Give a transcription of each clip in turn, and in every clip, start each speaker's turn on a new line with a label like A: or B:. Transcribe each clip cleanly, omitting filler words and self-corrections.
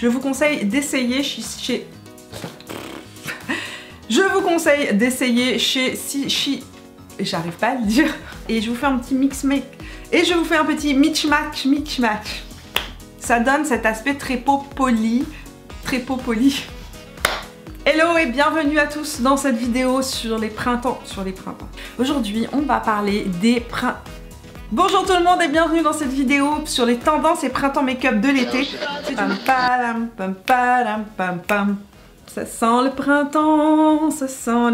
A: Je vous conseille d'essayer Je vous conseille d'essayer chez j'arrive pas à le dire. Et je vous fais un petit mix-make. Et je vous fais un petit mix-match. Ça donne cet aspect très peau poli. Hello et bienvenue à tous dans cette vidéo sur les printemps. Aujourd'hui, on va parler des printemps. Bonjour tout le monde et bienvenue dans cette vidéo sur les tendances et printemps make-up de l'été. Ça sent le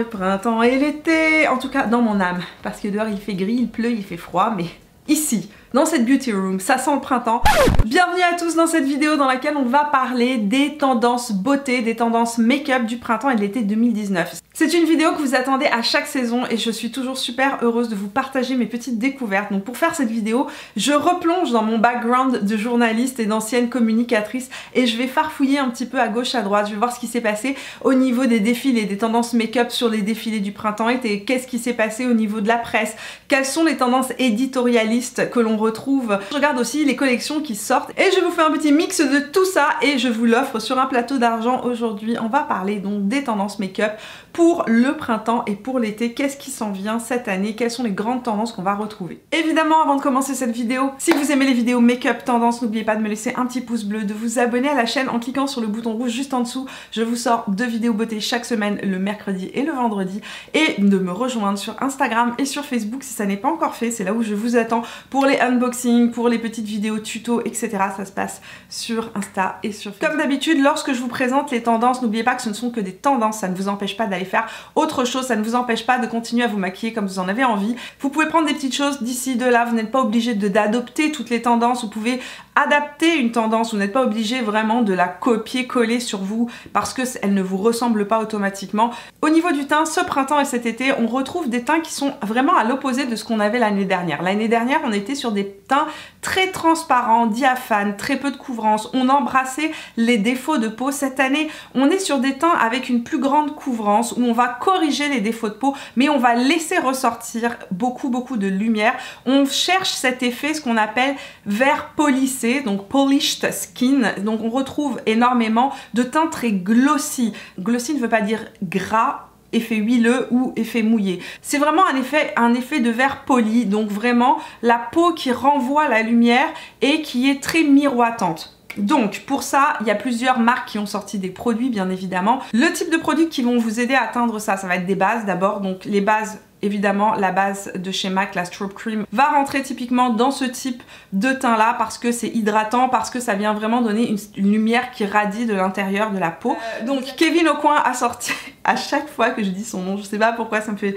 A: printemps et l'été. En tout cas dans mon âme, parce que dehors il fait gris, il pleut, il fait froid, mais ici, dans cette beauty room, ça sent le printemps. Bienvenue à tous dans cette vidéo dans laquelle on va parler des tendances beauté, des tendances make-up du printemps et de l'été 2019. C'est une vidéo que vous attendez à chaque saison et je suis toujours super heureuse de vous partager mes petites découvertes. Donc pour faire cette vidéo, je replonge dans mon background de journaliste et d'ancienne communicatrice et je vais farfouiller un petit peu à gauche à droite. Je vais voir ce qui s'est passé au niveau des défilés, des tendances make-up sur les défilés du printemps-été. Qu'est-ce qui s'est passé au niveau de la presse? Quelles sont les tendances éditorialistes que l'on retrouve? Je regarde aussi les collections qui sortent et je vous fais un petit mix de tout ça et je vous l'offre sur un plateau d'argent aujourd'hui. On va parler donc des tendances make-up pour le printemps et pour l'été. Qu'est-ce qui s'en vient cette année? Quelles sont les grandes tendances qu'on va retrouver? Évidemment, avant de commencer cette vidéo, si vous aimez les vidéos make-up tendances, n'oubliez pas de me laisser un petit pouce bleu, de vous abonner à la chaîne en cliquant sur le bouton rouge juste en dessous. Je vous sors 2 vidéos beauté chaque semaine, le mercredi et le vendredi, et de me rejoindre sur Instagram et sur Facebook si ça n'est pas encore fait. C'est là où je vous attends pour les unboxings, pour les petites vidéos tutos, etc. Ça se passe sur Insta et sur Facebook. Comme d'habitude, lorsque je vous présente les tendances, n'oubliez pas que ce ne sont que des tendances, ça ne vous empêche pas d'aller faire autre chose, ça ne vous empêche pas de continuer à vous maquiller comme vous en avez envie. Vous pouvez prendre des petites choses d'ici, de là, vous n'êtes pas obligé d'adopter toutes les tendances, vous pouvez adapter une tendance, vous n'êtes pas obligé vraiment de la copier-coller sur vous parce qu'elle ne vous ressemble pas automatiquement. Au niveau du teint, ce printemps et cet été, on retrouve des teints qui sont vraiment à l'opposé de ce qu'on avait l'année dernière. L'année dernière, on était sur des teints très transparents, diaphanes, très peu de couvrance, on embrassait les défauts de peau. Cette année, on est sur des teints avec une plus grande couvrance où on va corriger les défauts de peau, mais on va laisser ressortir beaucoup de lumière. On cherche cet effet, ce qu'on appelle vert polissé, donc polished skin. Donc on retrouve énormément de teints très glossy. Glossy ne veut pas dire gras, effet huileux ou effet mouillé. C'est vraiment un effet de verre poli, donc vraiment la peau qui renvoie la lumière et qui est très miroitante. Donc pour ça, il y a plusieurs marques qui ont sorti des produits bien évidemment. Le type de produits qui vont vous aider à atteindre ça, ça va être des bases d'abord. Donc les bases, évidemment la base de chez MAC, la Strobe Cream, va rentrer typiquement dans ce type de teint là parce que c'est hydratant, parce que ça vient vraiment donner une lumière qui radie de l'intérieur de la peau. Donc Kevyn Aucoin a sorti, à chaque fois que je dis son nom, je sais pas pourquoi ça me fait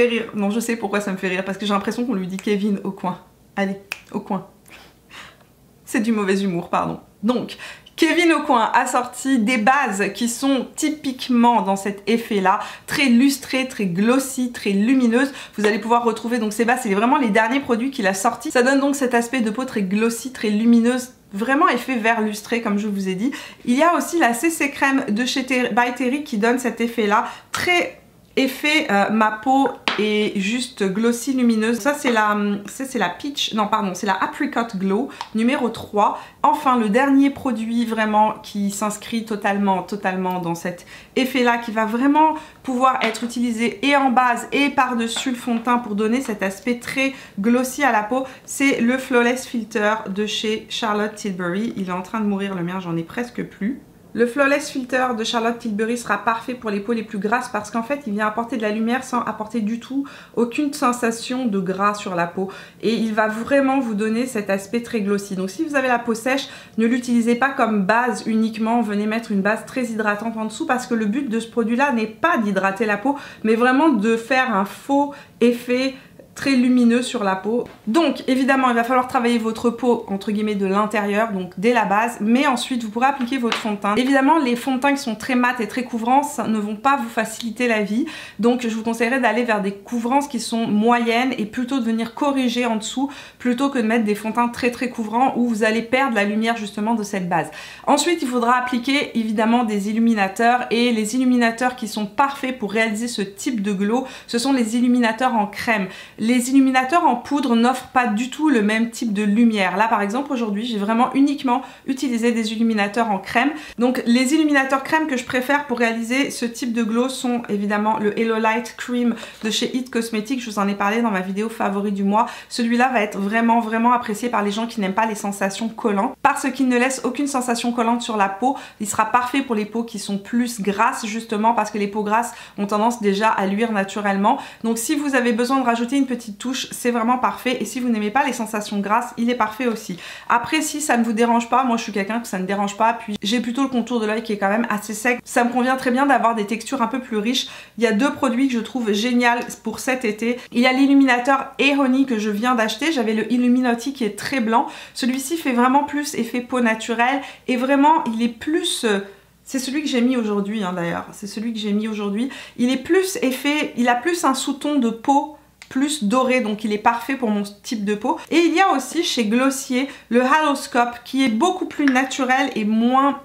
A: rire. Non, je sais pourquoi ça me fait rire, parce que j'ai l'impression qu'on lui dit Kevyn Aucoin. Allez, Aucoin. C'est du mauvais humour, pardon. Donc, Kevyn Aucoin a sorti des bases qui sont typiquement dans cet effet-là, très lustrées, très glossy, très lumineuses. Vous allez pouvoir retrouver donc ces bases, c'est vraiment les derniers produits qu'il a sortis. Ça donne donc cet aspect de peau très glossy, très lumineuse, vraiment effet vert lustré comme je vous ai dit. Il y a aussi la CC Crème de chez By Terry qui donne cet effet-là, très effet ma peau est juste glossy lumineuse. Ça c'est la peach, non pardon, c'est la Apricot Glow numéro 3. Enfin le dernier produit vraiment qui s'inscrit totalement dans cet effet là, qui va vraiment pouvoir être utilisé et en base et par dessus le fond de teint pour donner cet aspect très glossy à la peau, c'est le Flawless Filter de chez Charlotte Tilbury. Il est en train de mourir le mien, j'en ai presque plus. Le Flawless Filter de Charlotte Tilbury sera parfait pour les peaux les plus grasses parce qu'en fait il vient apporter de la lumière sans apporter du tout aucune sensation de gras sur la peau et il va vraiment vous donner cet aspect très glossy. Donc si vous avez la peau sèche, ne l'utilisez pas comme base uniquement, venez mettre une base très hydratante en dessous parce que le but de ce produit là n'est pas d'hydrater la peau mais vraiment de faire un faux effet très lumineux sur la peau. Donc évidemment il va falloir travailler votre peau entre guillemets de l'intérieur, donc dès la base, mais ensuite vous pourrez appliquer votre fond de teint. Évidemment les fonds de teint qui sont très mat et très couvrants ne vont pas vous faciliter la vie, donc je vous conseillerais d'aller vers des couvrances qui sont moyennes et plutôt de venir corriger en dessous plutôt que de mettre des fonds de teint très couvrants où vous allez perdre la lumière justement de cette base. Ensuite il faudra appliquer évidemment des illuminateurs et les illuminateurs qui sont parfaits pour réaliser ce type de glow, ce sont les illuminateurs en crème. les illuminateurs en poudre n'offrent pas du tout le même type de lumière. Là par exemple aujourd'hui j'ai vraiment uniquement utilisé des illuminateurs en crème. Donc les illuminateurs crème que je préfère pour réaliser ce type de glow sont évidemment le Hello Light Cream de chez It Cosmetics. Je vous en ai parlé dans ma vidéo favori du mois. Celui-là va être vraiment apprécié par les gens qui n'aiment pas les sensations collantes parce qu'il ne laisse aucune sensation collante sur la peau. Il sera parfait pour les peaux qui sont plus grasses justement parce que les peaux grasses ont tendance déjà à luire naturellement. Donc si vous avez besoin de rajouter une petite touche, c'est vraiment parfait. Et si vous n'aimez pas les sensations grasses, il est parfait aussi. Après si ça ne vous dérange pas, moi je suis quelqu'un que ça ne dérange pas, puis j'ai plutôt le contour de l'œil qui est quand même assez sec. Ça me convient très bien d'avoir des textures un peu plus riches. Il y a deux produits que je trouve génial pour cet été. Il y a l'illuminateur Honey que je viens d'acheter. J'avais le Illuminati qui est très blanc. Celui-ci fait vraiment plus effet peau naturelle et vraiment il est plus... C'est celui que j'ai mis aujourd'hui d'ailleurs. C'est celui que j'ai mis aujourd'hui. Il est plus effet... Il a plus un sous-ton de peau plus doré, donc il est parfait pour mon type de peau. Et il y a aussi chez Glossier le Haloscope qui est beaucoup plus naturel et moins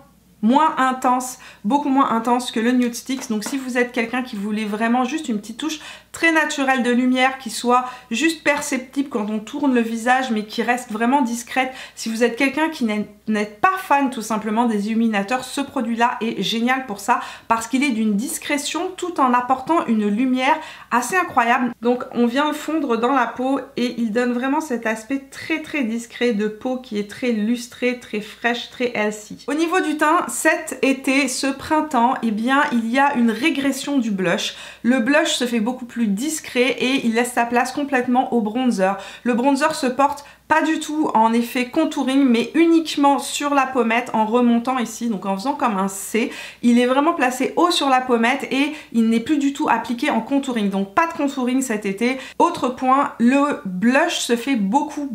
A: intense, beaucoup moins intense que le Nude Sticks. Donc si vous êtes quelqu'un qui voulait vraiment juste une petite touche très naturelle de lumière qui soit juste perceptible quand on tourne le visage mais qui reste vraiment discrète, si vous êtes quelqu'un qui n'êtes pas fan tout simplement des illuminateurs, ce produit là est génial pour ça parce qu'il est d'une discrétion tout en apportant une lumière assez incroyable. Donc on vient le fondre dans la peau et il donne vraiment cet aspect très discret de peau qui est très lustré, très fraîche, très healthy. Au niveau du teint, cet été, ce printemps, eh bien il y a une régression du blush. Le blush se fait beaucoup plus discret et il laisse sa place complètement au bronzer. Le bronzer se porte pas du tout en effet contouring mais uniquement sur la pommette en remontant ici, donc en faisant comme un C. Il est vraiment placé haut sur la pommette et il n'est plus du tout appliqué en contouring, donc pas de contouring cet été. Autre point, le blush se fait beaucoup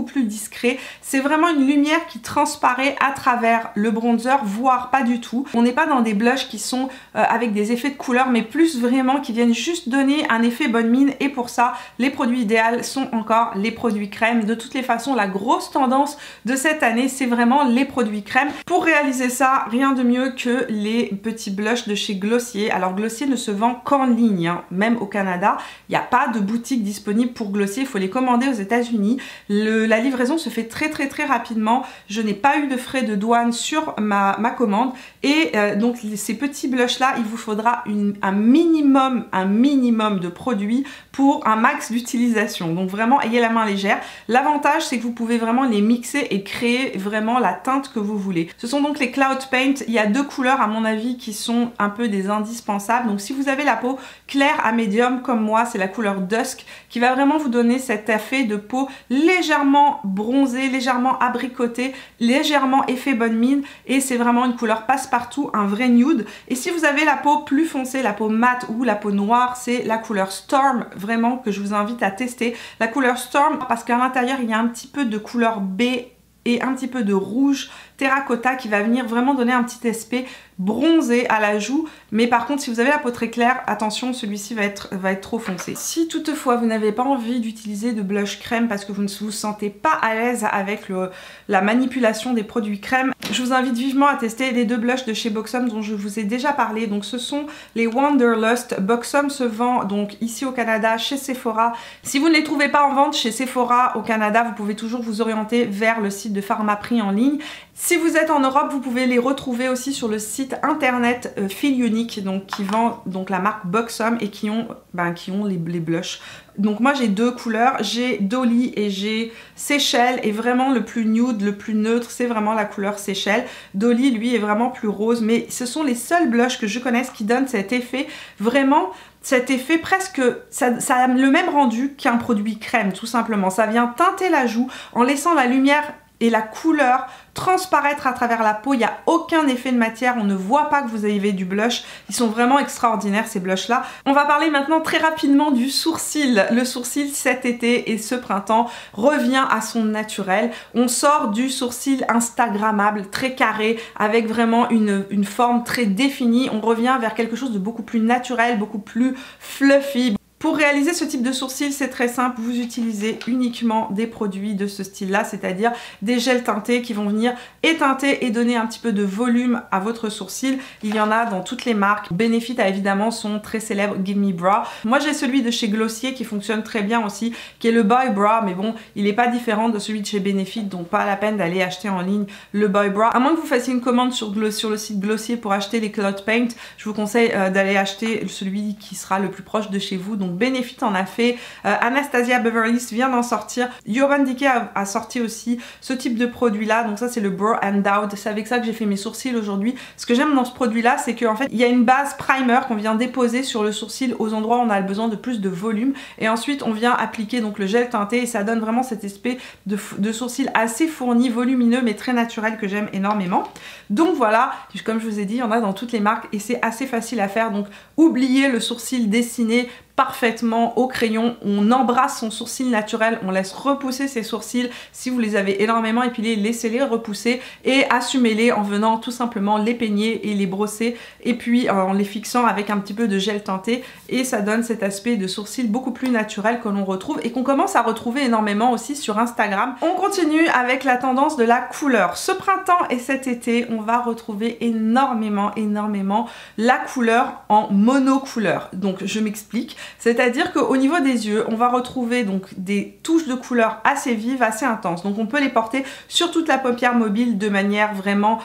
A: plus discret. C'est vraiment une lumière qui transparaît à travers le bronzer, voire pas du tout. On n'est pas dans des blushs qui sont avec des effets de couleur mais plus vraiment qui viennent juste donner un effet bonne mine et pour ça les produits idéaux sont encore les produits crème. De toutes les façons, la grosse tendance de cette année, c'est vraiment les produits crème. Pour réaliser ça, rien de mieux que les petits blushs de chez Glossier. Alors Glossier ne se vend qu'en ligne, même au Canada. Il n'y a pas de boutique disponible pour Glossier, il faut les commander aux États-Unis. La livraison se fait très rapidement. Je n'ai pas eu de frais de douane sur ma commande. Et donc ces petits blushs là, il vous faudra un minimum de produits pour un max d'utilisation. Donc vraiment, ayez la main légère. L'avantage, c'est que vous pouvez vraiment les mixer et créer vraiment la teinte que vous voulez. Ce sont donc les Cloud Paint. Il y a deux couleurs à mon avis qui sont un peu des indispensables. Donc si vous avez la peau claire à médium comme moi, c'est la couleur Dusk qui va vraiment vous donner cet effet de peau légèrement bronzée, légèrement abricotée, légèrement effet bonne mine et c'est vraiment une couleur passe-partout, un vrai nude. Et si vous avez la peau plus foncée, la peau mate ou la peau noire, c'est la couleur Storm vraiment que je vous invite à tester. La couleur Storm parce qu'à l'intérieur il y a un petit peu de couleur baie et un petit peu de rouge terracotta qui va venir vraiment donner un petit aspect bronzé à la joue. Mais par contre si vous avez la peau très claire, attention, celui-ci va être trop foncé. Si toutefois vous n'avez pas envie d'utiliser de blush crème parce que vous ne vous sentez pas à l'aise avec la manipulation des produits crème, je vous invite vivement à tester les deux blushs de chez Buxom dont je vous ai déjà parlé. Donc ce sont les Wanderlust. Buxom se vend donc ici au Canada chez Sephora. Si vous ne les trouvez pas en vente chez Sephora au Canada, vous pouvez toujours vous orienter vers le site de Pharmaprix en ligne. Si vous êtes en Europe, vous pouvez les retrouver aussi sur le site internet Feel Unique, donc qui vend donc la marque Buxom et qui ont les blushs. Donc moi j'ai deux couleurs, j'ai Dolly et j'ai Seychelles et vraiment le plus nude, le plus neutre, c'est vraiment la couleur Seychelles. Dolly lui est vraiment plus rose, mais ce sont les seuls blushs que je connaisse qui donnent cet effet vraiment. Cet effet presque, ça a le même rendu qu'un produit crème tout simplement. Ça vient teinter la joue en laissant la lumière et la couleur transparaître à travers la peau. Il n'y a aucun effet de matière, on ne voit pas que vous avez du blush. Ils sont vraiment extraordinaires ces blushs là. On va parler maintenant très rapidement du sourcil. Le sourcil cet été et ce printemps revient à son naturel. On sort du sourcil instagrammable, très carré, avec vraiment une forme très définie. On revient vers quelque chose de beaucoup plus naturel, beaucoup plus fluffy. Pour réaliser ce type de sourcils, c'est très simple, vous utilisez uniquement des produits de ce style-là, c'est-à-dire des gels teintés qui vont venir éteinter et donner un petit peu de volume à votre sourcil. Il y en a dans toutes les marques. Benefit a évidemment son très célèbre Give Me Brow. Moi j'ai celui de chez Glossier qui fonctionne très bien aussi, qui est le Boy Brow, mais bon, il n'est pas différent de celui de chez Benefit, donc pas la peine d'aller acheter en ligne le Boy Brow. À moins que vous fassiez une commande sur le site Glossier pour acheter les Cloud Paint, je vous conseille d'aller acheter celui qui sera le plus proche de chez vous. Donc Benefit en a fait, Anastasia Beverly Hills vient d'en sortir, Urban Decay a sorti aussi ce type de produit là, donc ça c'est le Brow and Out. C'est avec ça que j'ai fait mes sourcils aujourd'hui. Ce que j'aime dans ce produit là, c'est qu'en fait il y a une base primer qu'on vient déposer sur le sourcil aux endroits où on a besoin de plus de volume, et ensuite on vient appliquer donc le gel teinté et ça donne vraiment cet aspect de sourcil assez fourni, volumineux mais très naturel que j'aime énormément. Donc voilà, comme je vous ai dit, il y en a dans toutes les marques et c'est assez facile à faire, donc oubliez le sourcil dessiné parfaitement au crayon, on embrasse son sourcil naturel, on laisse repousser ses sourcils. Si vous les avez énormément épilés, laissez-les repousser et assumez-les en venant tout simplement les peigner et les brosser, et puis en les fixant avec un petit peu de gel teinté, et ça donne cet aspect de sourcil beaucoup plus naturel que l'on retrouve et qu'on commence à retrouver énormément aussi sur Instagram. On continue avec la tendance de la couleur. Ce printemps et cet été, on va retrouver énormément la couleur en monocouleur. Donc je m'explique. C'est-à-dire qu'au niveau des yeux, on va retrouver donc des touches de couleur assez vives, assez intenses. Donc on peut les porter sur toute la paupière mobile de manière vraiment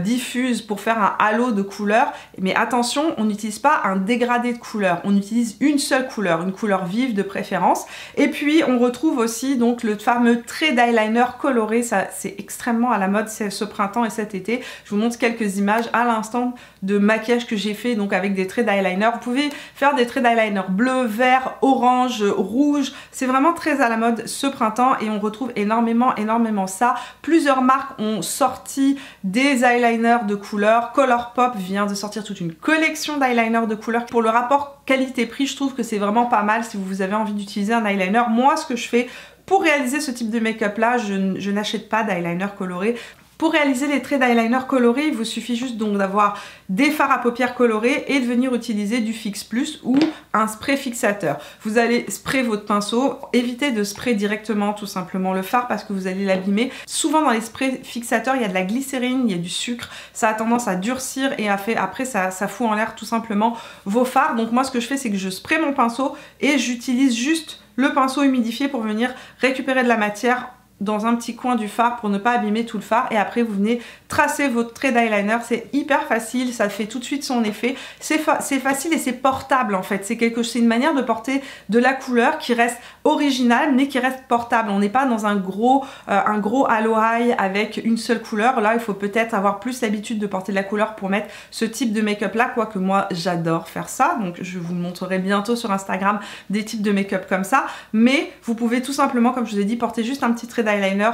A: diffuse pour faire un halo de couleur. Mais attention, on n'utilise pas un dégradé de couleur. On utilise une seule couleur, une couleur vive de préférence. Et puis on retrouve aussi donc le fameux trait d'eyeliner coloré. Ça, c'est extrêmement à la mode ce printemps et cet été. Je vous montre quelques images à l'instant de maquillage que j'ai fait donc avec des traits d'eyeliner. Vous pouvez faire des traits d'eyeliner bleu, vert, orange, rouge. C'est vraiment très à la mode ce printemps et on retrouve énormément ça. Plusieurs marques ont sorti des eyeliners de couleur. Colourpop vient de sortir toute une collection d'eyeliners de couleur. Pour le rapport qualité-prix, je trouve que c'est vraiment pas mal si vous avez envie d'utiliser un eyeliner. Moi, ce que je fais pour réaliser ce type de make-up là, je n'achète pas d'eyeliner coloré. Pour réaliser les traits d'eyeliner colorés, il vous suffit juste donc d'avoir des fards à paupières colorés et de venir utiliser du Fix Plus ou un spray fixateur. Vous allez sprayer votre pinceau, évitez de sprayer directement tout simplement le fard parce que vous allez l'abîmer. Souvent dans les sprays fixateurs, il y a de la glycérine, il y a du sucre, ça a tendance à durcir et après ça fout en l'air tout simplement vos fards. Donc moi ce que je fais, c'est que je spraye mon pinceau et j'utilise juste le pinceau humidifié pour venir récupérer de la matière dans un petit coin du fard pour ne pas abîmer tout le fard, et après vous venez tracer votre trait d'eyeliner. C'est hyper facile, ça fait tout de suite son effet, c'est facile et c'est portable en fait. C'est une manière de porter de la couleur qui reste originale mais qui reste portable. On n'est pas dans un gros halo eye avec une seule couleur. Là il faut peut-être avoir plus l'habitude de porter de la couleur pour mettre ce type de make-up là, quoique moi j'adore faire ça, donc je vous montrerai bientôt sur Instagram des types de make-up comme ça. Mais vous pouvez tout simplement, comme je vous ai dit, porter juste un petit trait d'eyeliner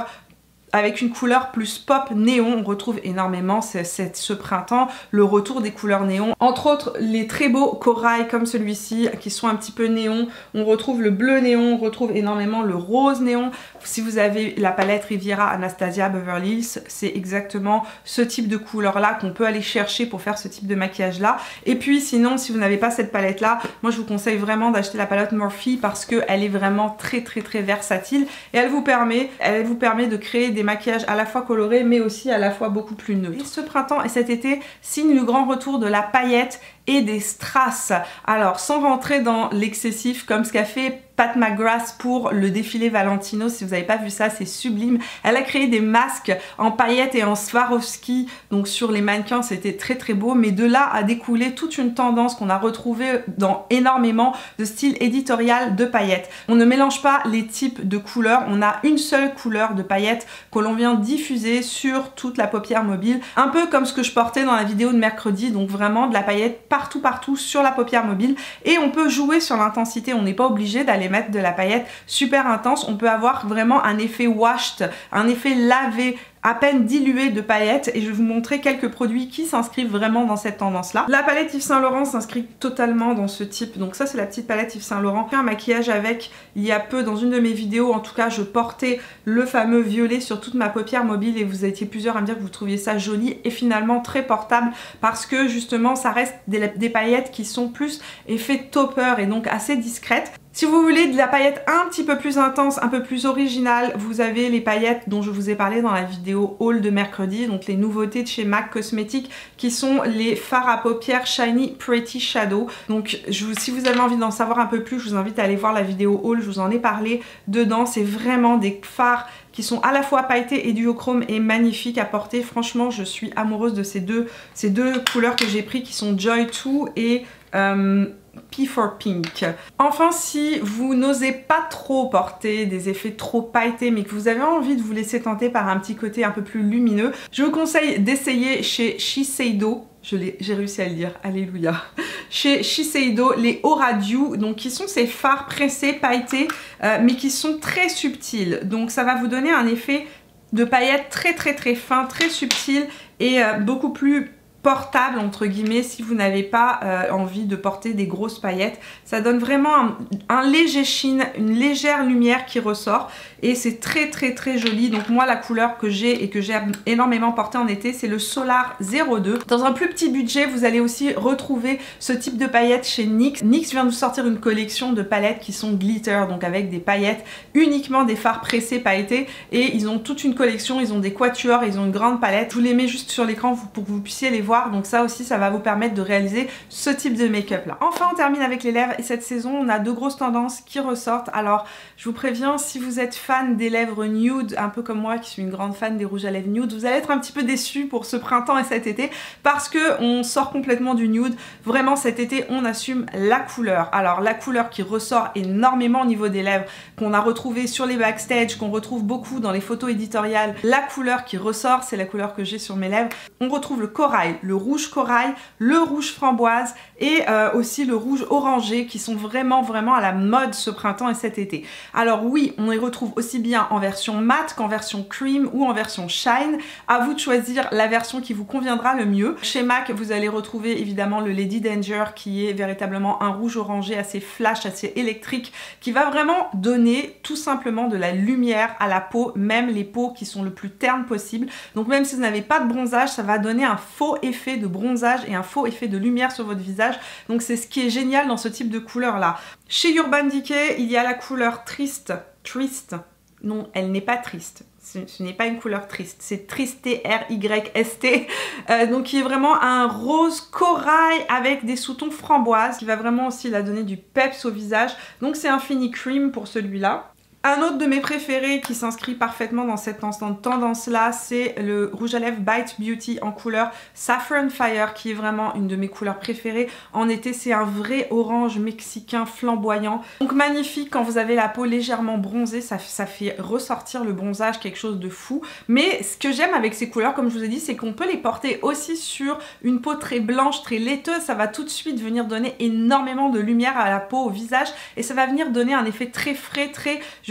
A: avec une couleur plus pop néon. On retrouve énormément ce printemps le retour des couleurs néon, entre autres les très beaux corail comme celui-ci qui sont un petit peu néon. On retrouve le bleu néon, on retrouve énormément le rose néon. Si vous avez la palette Riviera Anastasia Beverly Hills, c'est exactement ce type de couleur là qu'on peut aller chercher pour faire ce type de maquillage là. Et puis sinon, si vous n'avez pas cette palette là, moi je vous conseille vraiment d'acheter la palette Morphe parce qu'elle est vraiment très versatile et elle vous permet de créer des maquillages à la fois colorés mais aussi à la fois beaucoup plus neutres. Et ce printemps et cet été signe le grand retour de la paillette et des strass. Alors sans rentrer dans l'excessif comme ce qu'a fait Pat McGrath pour le défilé Valentino, si vous n'avez pas vu ça, c'est sublime. Elle a créé des masques en paillettes et en Swarovski, donc sur les mannequins, c'était très beau, mais de là a découlé toute une tendance qu'on a retrouvée dans énormément de styles éditorial de paillettes. On ne mélange pas les types de couleurs, on a une seule couleur de paillettes que l'on vient diffuser sur toute la paupière mobile, un peu comme ce que je portais dans la vidéo de mercredi, donc vraiment de la paillette partout sur la paupière mobile, et on peut jouer sur l'intensité, on n'est pas obligé d'aller aller mettre de la paillette super intense, on peut avoir vraiment un effet washed, un effet lavé, à peine dilué de paillettes, et je vais vous montrer quelques produits qui s'inscrivent vraiment dans cette tendance là. La palette Yves Saint Laurent s'inscrit totalement dans ce type, donc ça c'est la petite palette Yves Saint Laurent. J'ai fait un maquillage avec il y a peu dans une de mes vidéos, en tout cas je portais le fameux violet sur toute ma paupière mobile et vous étiez plusieurs à me dire que vous trouviez ça joli et finalement très portable parce que justement ça reste des paillettes qui sont plus effet topper et donc assez discrètes. Si vous voulez de la paillette un petit peu plus intense, un peu plus originale, vous avez les paillettes dont je vous ai parlé dans la vidéo haul de mercredi, donc les nouveautés de chez MAC Cosmetics qui sont les fards à paupières Shiny Pretty Shadow. Donc si vous avez envie d'en savoir un peu plus, je vous invite à aller voir la vidéo haul, je vous en ai parlé dedans. C'est vraiment des fards qui sont à la fois pailletés et duochrome et magnifiques à porter. Franchement, je suis amoureuse de ces deux couleurs que j'ai pris qui sont Joy 2 et P for Pink. Enfin, si vous n'osez pas trop porter des effets trop pailletés mais que vous avez envie de vous laisser tenter par un petit côté un peu plus lumineux, je vous conseille d'essayer chez Shiseido. J'ai réussi à le dire, alléluia. Chez Shiseido, les Aura Dew, donc qui sont ces fards pressés, pailletés, mais qui sont très subtils. Donc ça va vous donner un effet de paillettes très fin, très subtil et beaucoup plus portable entre guillemets si vous n'avez pas envie de porter des grosses paillettes. Ça donne vraiment un léger sheen, une légère lumière qui ressort et c'est très joli. Donc moi la couleur que j'ai et que j'ai énormément porté en été, c'est le Solar 02. Dans un plus petit budget, vous allez aussi retrouver ce type de paillettes chez NYX. NYX vient de sortir une collection de palettes qui sont glitter, donc avec des paillettes, uniquement des fards pressés pailletés, et ils ont toute une collection, ils ont des quatuors, ils ont une grande palette. Je vous les mets juste sur l'écran pour que vous puissiez les voir. Donc ça aussi, ça va vous permettre de réaliser ce type de make-up là. Enfin, on termine avec les lèvres et cette saison, on a deux grosses tendances qui ressortent. Alors, je vous préviens, si vous êtes fan des lèvres nude, un peu comme moi qui suis une grande fan des rouges à lèvres nude, vous allez être un petit peu déçus pour ce printemps et cet été parce que on sort complètement du nude. Vraiment, cet été, on assume la couleur. Alors, la couleur qui ressort énormément au niveau des lèvres, qu'on a retrouvé sur les backstage, qu'on retrouve beaucoup dans les photos éditoriales. La couleur qui ressort, c'est la couleur que j'ai sur mes lèvres. On retrouve le corail, le rouge corail, le rouge framboise et aussi le rouge orangé qui sont vraiment à la mode ce printemps et cet été. Alors oui, on les retrouve aussi bien en version mat qu'en version cream ou en version shine. À vous de choisir la version qui vous conviendra le mieux. Chez MAC, vous allez retrouver évidemment le Lady Danger qui est véritablement un rouge orangé assez flash, assez électrique, qui va vraiment donner tout simplement de la lumière à la peau, même les peaux qui sont le plus ternes possible. Donc même si vous n'avez pas de bronzage, ça va donner un faux effet de bronzage et un faux effet de lumière sur votre visage. Donc c'est ce qui est génial dans ce type de couleur là. Chez Urban Decay, il y a la couleur triste. Non, elle n'est pas triste. Ce n'est pas une couleur triste, c'est triste, T-R-Y-S-T, donc qui est vraiment un rose corail avec des sous-tons framboises, qui va vraiment aussi la donner du peps au visage. Donc c'est un fini cream pour celui-là. Un autre de mes préférés qui s'inscrit parfaitement dans cette tendance-là, c'est le rouge à lèvres Bite Beauty en couleur Saffron Fire, qui est vraiment une de mes couleurs préférées. En été, c'est un vrai orange mexicain flamboyant. Donc magnifique quand vous avez la peau légèrement bronzée, ça fait ressortir le bronzage, quelque chose de fou. Mais ce que j'aime avec ces couleurs, comme je vous ai dit, c'est qu'on peut les porter aussi sur une peau très blanche, très laiteuse. Ça va tout de suite venir donner énormément de lumière à la peau, au visage, et ça va venir donner un effet très frais,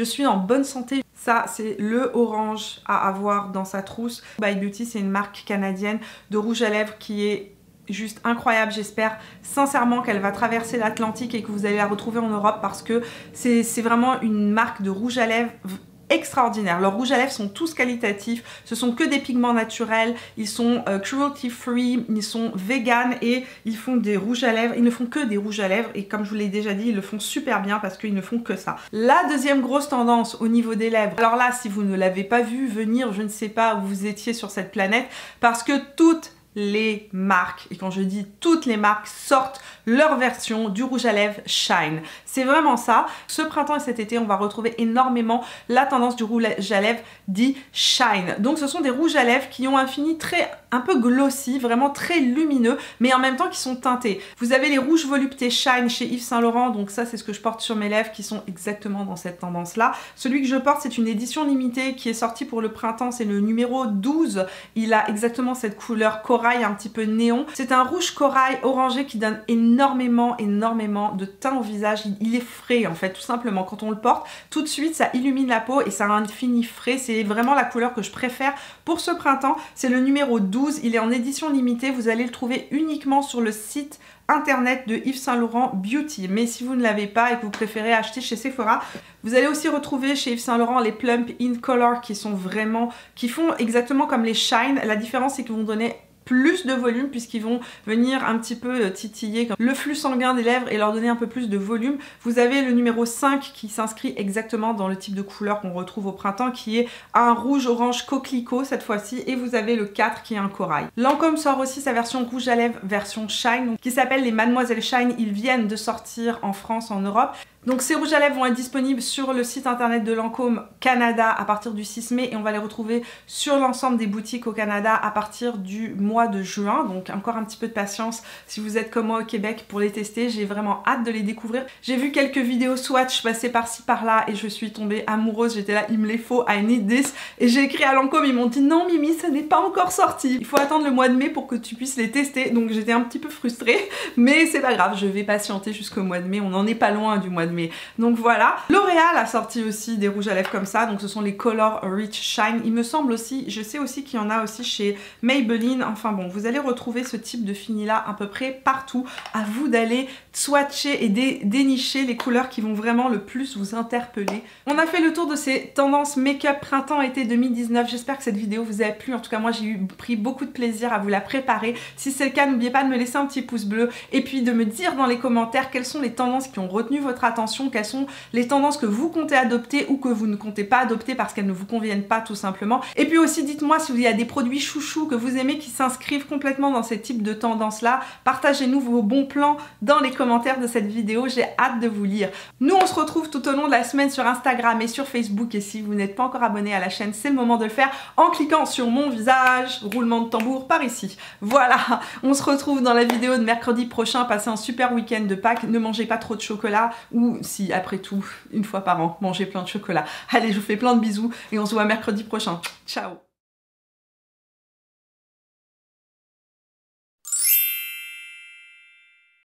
A: je suis en bonne santé. Ça, c'est le orange à avoir dans sa trousse. Bite Beauty, c'est une marque canadienne de rouge à lèvres qui est juste incroyable. J'espère sincèrement qu'elle va traverser l'Atlantique et que vous allez la retrouver en Europe parce que c'est vraiment une marque de rouge à lèvres extraordinaire. Leurs rouges à lèvres sont tous qualitatifs, ce sont que des pigments naturels, ils sont cruelty free, ils sont vegan et ils font des rouges à lèvres, ils ne font que des rouges à lèvres et comme je vous l'ai déjà dit, ils le font super bien parce qu'ils ne font que ça. La deuxième grosse tendance au niveau des lèvres, alors là si vous ne l'avez pas vu venir, je ne sais pas où vous étiez sur cette planète parce que toutes les marques, et quand je dis toutes les marques, sortent leur version du rouge à lèvres Shine. C'est vraiment ça. Ce printemps et cet été, on va retrouver énormément la tendance du rouge à lèvres dit Shine. Donc ce sont des rouges à lèvres qui ont un fini un peu glossy, vraiment très lumineux, mais en même temps qui sont teintés. Vous avez les rouges voluptés Shine chez Yves Saint Laurent, donc ça c'est ce que je porte sur mes lèvres qui sont exactement dans cette tendance-là. Celui que je porte, c'est une édition limitée qui est sortie pour le printemps, c'est le numéro 12. Il a exactement cette couleur corail corail un petit peu néon. C'est un rouge corail orangé qui donne énormément de teint au visage. Il est frais en fait, tout simplement. Quand on le porte, tout de suite ça illumine la peau et ça a un fini frais. C'est vraiment la couleur que je préfère pour ce printemps. C'est le numéro 12, il est en édition limitée. Vous allez le trouver uniquement sur le site internet de Yves Saint Laurent Beauty. Mais si vous ne l'avez pas et que vous préférez acheter chez Sephora, vous allez aussi retrouver chez Yves Saint Laurent les Plump in Color qui font exactement comme les Shine. La différence c'est qu'ils vont donner plus de volume puisqu'ils vont venir un petit peu titiller le flux sanguin des lèvres et leur donner un peu plus de volume. Vous avez le numéro 5 qui s'inscrit exactement dans le type de couleur qu'on retrouve au printemps, qui est un rouge orange coquelicot cette fois-ci, et vous avez le 4 qui est un corail. Lancôme sort aussi sa version rouge à lèvres version Shine qui s'appelle les Mademoiselle Shine. Ils viennent de sortir en France, en Europe. Donc ces rouges à lèvres vont être disponibles sur le site internet de Lancôme Canada à partir du 6 mai et on va les retrouver sur l'ensemble des boutiques au Canada à partir du mois de juin. Donc encore un petit peu de patience si vous êtes comme moi au Québec pour les tester. J'ai vraiment hâte de les découvrir. J'ai vu quelques vidéos swatch passer par-ci par-là et je suis tombée amoureuse. J'étais là, il me les faut, I need this. Et j'ai écrit à Lancôme, ils m'ont dit non Mimi, ça n'est pas encore sorti. Il faut attendre le mois de mai pour que tu puisses les tester. Donc j'étais un petit peu frustrée, mais c'est pas grave, je vais patienter jusqu'au mois de mai. On n'en est pas loin du mois de mai. Donc voilà, L'Oréal a sorti aussi des rouges à lèvres comme ça, donc ce sont les Color Rich Shine. Il me semble aussi, je sais aussi qu'il y en a aussi chez Maybelline. Enfin bon, vous allez retrouver ce type de fini là à peu près partout. À vous d'aller swatcher et dénicher les couleurs qui vont vraiment le plus vous interpeller. On a fait le tour de ces tendances make-up printemps-été 2019. J'espère que cette vidéo vous a plu. En tout cas, moi j'ai pris beaucoup de plaisir à vous la préparer. Si c'est le cas, n'oubliez pas de me laisser un petit pouce bleu et puis de me dire dans les commentaires quelles sont les tendances qui ont retenu votre attention, quelles sont les tendances que vous comptez adopter ou que vous ne comptez pas adopter parce qu'elles ne vous conviennent pas tout simplement. Et puis aussi dites-moi s'il y a des produits chouchous que vous aimez qui s'inscrivent complètement dans ces types de tendances là. Partagez-nous vos bons plans dans les commentaires de cette vidéo, j'ai hâte de vous lire. Nous on se retrouve tout au long de la semaine sur Instagram et sur Facebook et si vous n'êtes pas encore abonné à la chaîne, c'est le moment de le faire en cliquant sur mon visage, roulement de tambour par ici. Voilà, on se retrouve dans la vidéo de mercredi prochain. Passez un super week-end de Pâques, ne mangez pas trop de chocolat ou si après tout, une fois par an, mangez plein de chocolat. Allez, je vous fais plein de bisous et on se voit mercredi prochain. Ciao.